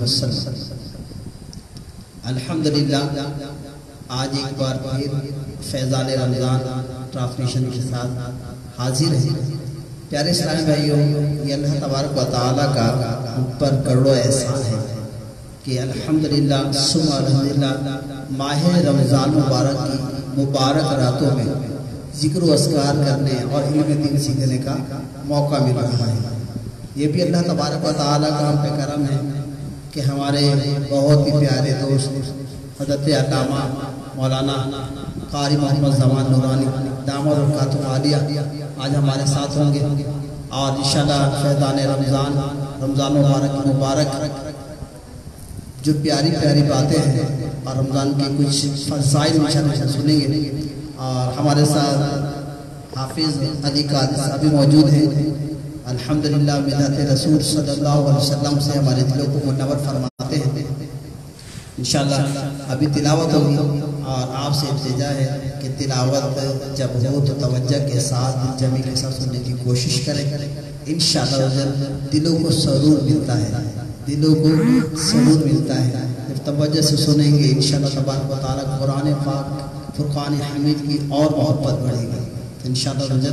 وسلم۔ الحمدللہ آج ایک بار پھر فیضان رمضان ٹرانسمیشن کے ساتھ حاضر ہیں۔ پیارے اسلامی بھائیوں، یہ اللہ تبارک و تعالیٰ کا اوپر کروڑوں احسان ہے کہ الحمدللہ ثم الحمدللہ ماہ رمضان مبارک کی مبارک راتوں میں ذکر و اذکار کرنے اور علم دین سیکھنے کا موقع مل رہا ہے۔ یہ بھی اللہ تبارک و تعالیٰ کا ہم پہ کرم ہے کہ ہمارے بہت ہی پیارے دوست حضرت علامہ مولانا قاری محمد زمان نورانی دامت برکاتہ عالیہ آج ہمارے ساتھ ہوں گے، اور انشاءاللہ فیضان رمضان مبارک جو پیاری پیاری باتیں ہیں اور رمضان کی کچھ فضائل انشاءاللہ سنیں گے۔ اور ہمارے ساتھ حافظ علی قادری ابھی موجود ہیں، الحمدللہ مدحت رسول صلی اللہ علیہ وسلم سے ہمارے دلوں کو منور فرماتے ہیں۔ انشاءاللہ ابھی تلاوت ہوگی اور آپ سے التجا ہے کہ تلاوت جب ہو تو توجہ کے ساتھ دل جمی کے ساتھ سننے کی کوشش کریں۔ انشاءاللہ دلوں کو سرور ملتا ہے، دلوں کو سرور ملتا ہے جب توجہ سے سنیں گے۔ انشاءاللہ تبارک و تعالیٰ قرآن پاک فرقان حمید کی اور محبت بڑھے گی۔ انشاءاللہ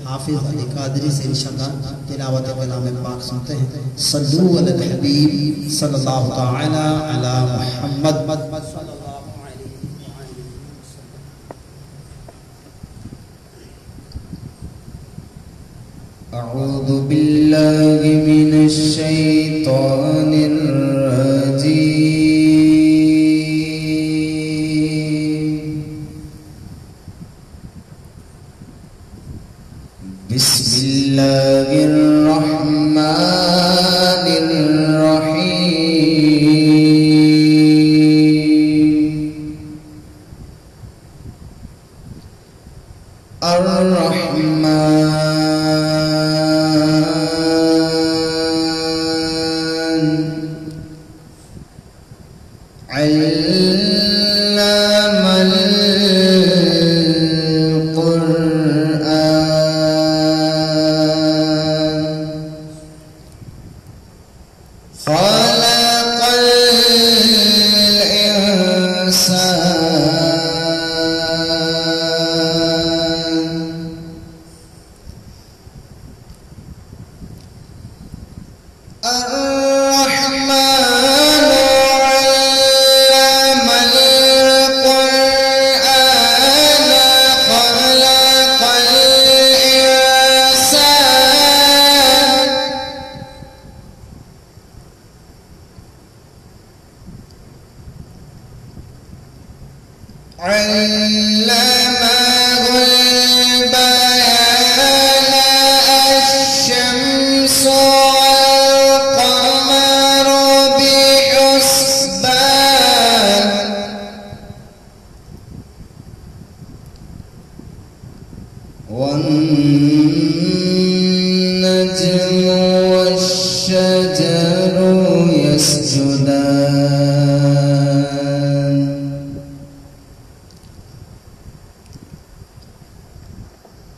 حافظ علی قادری سے انشاءاللہ تلاوت کلام پاک سنتے ہیں۔ صلو علی الحبیب صلی اللہ تعالی علی محمد۔ اعوذ باللہ من الشیطان الرجیم، بسم اللہ الرحمن الرحیم۔ الرحمن علم خلق الإنسان الرحمن علم القرآن خلق الإنسان علمه البيان الشمس والقمر بحسبان والنجم والشجر يسجدان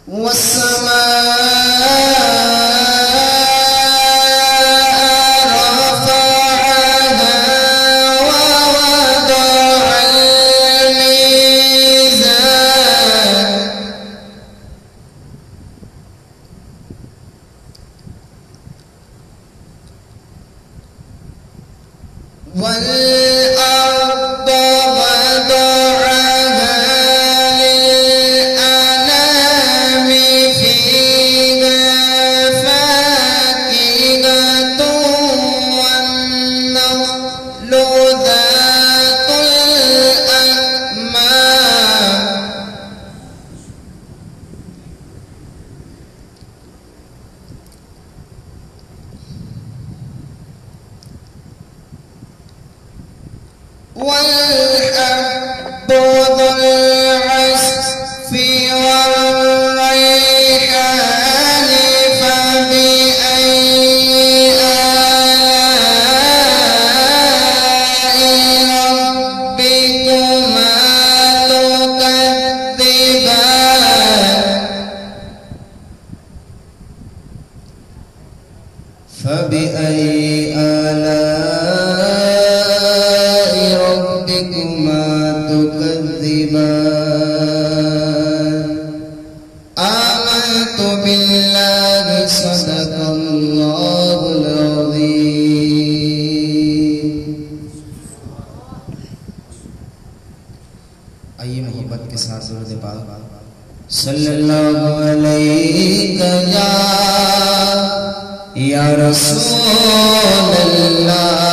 والسماء رفعها ووضع الميزان والأرض وضعها للأنام فيها فاكهة والنخل ذات الأكمام والحب ذو العصف والريحان فبأي آلاء ربكما تكذبان فبأي آلاء درود پاک صلی اللہ علیہ یا رسول اللہ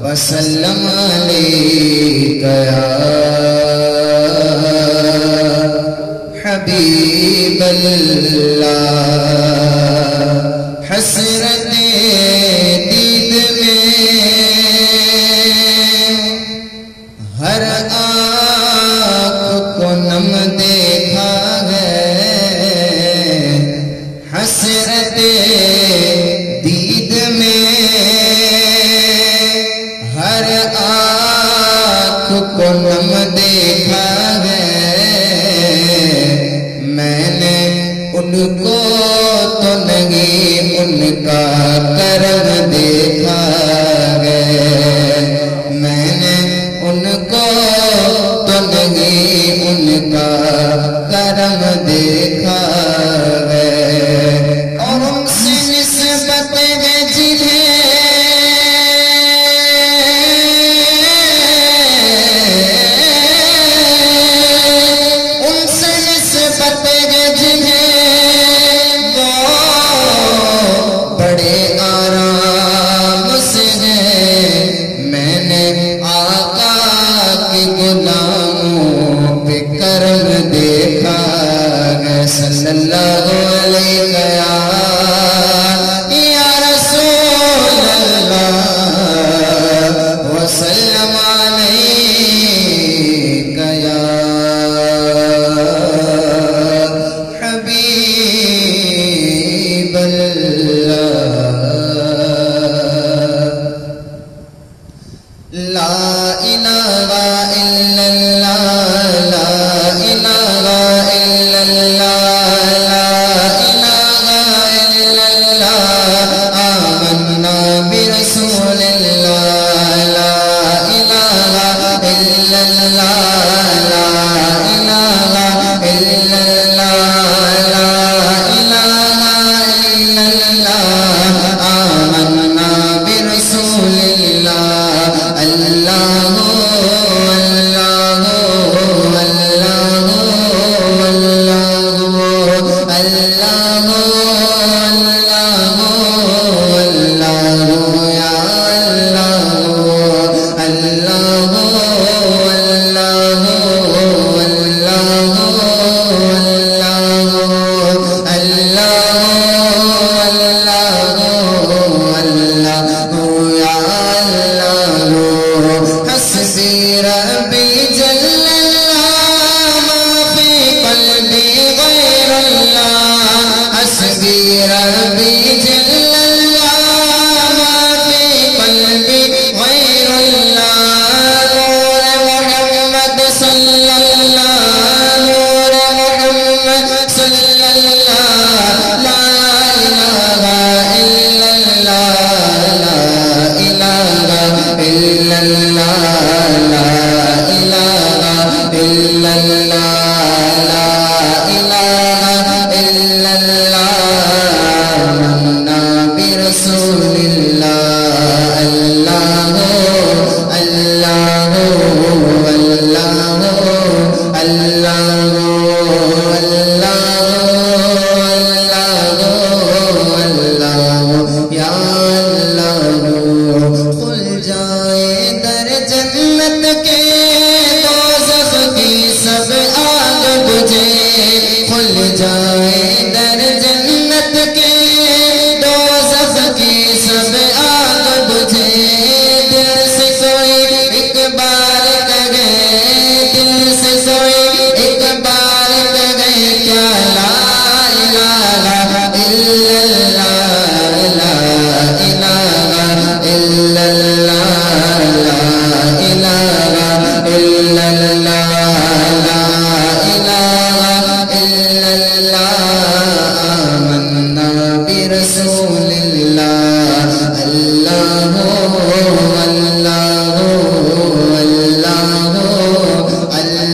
وسلم علیہ یا حبیب اللہ حسرت دید میں ہر آنکھ کو نم دیکھا ہے حسرت دید میں ہر آنکھ کو نم دیکھا ہے میں نے ان کو تو نہیں ان کا کرم دیکھا ہے میں نے ان کو تو نہیں ان کا کرم دیکھا ہے اور ان سے نسبت ہے جنہیں ان سے نسبت ہے جنہیں وہ بڑے آرام سے ہیں میں نے آقا کی غلاموں پہ کرم دیکھا ہے صلی اللہ علیہ یا رسول اللہ وسلم علیہ یا حبیب اللہ لا الہ الا اللہ لا الہ الا اللہ لا الہ الا اللہ آمنا برسول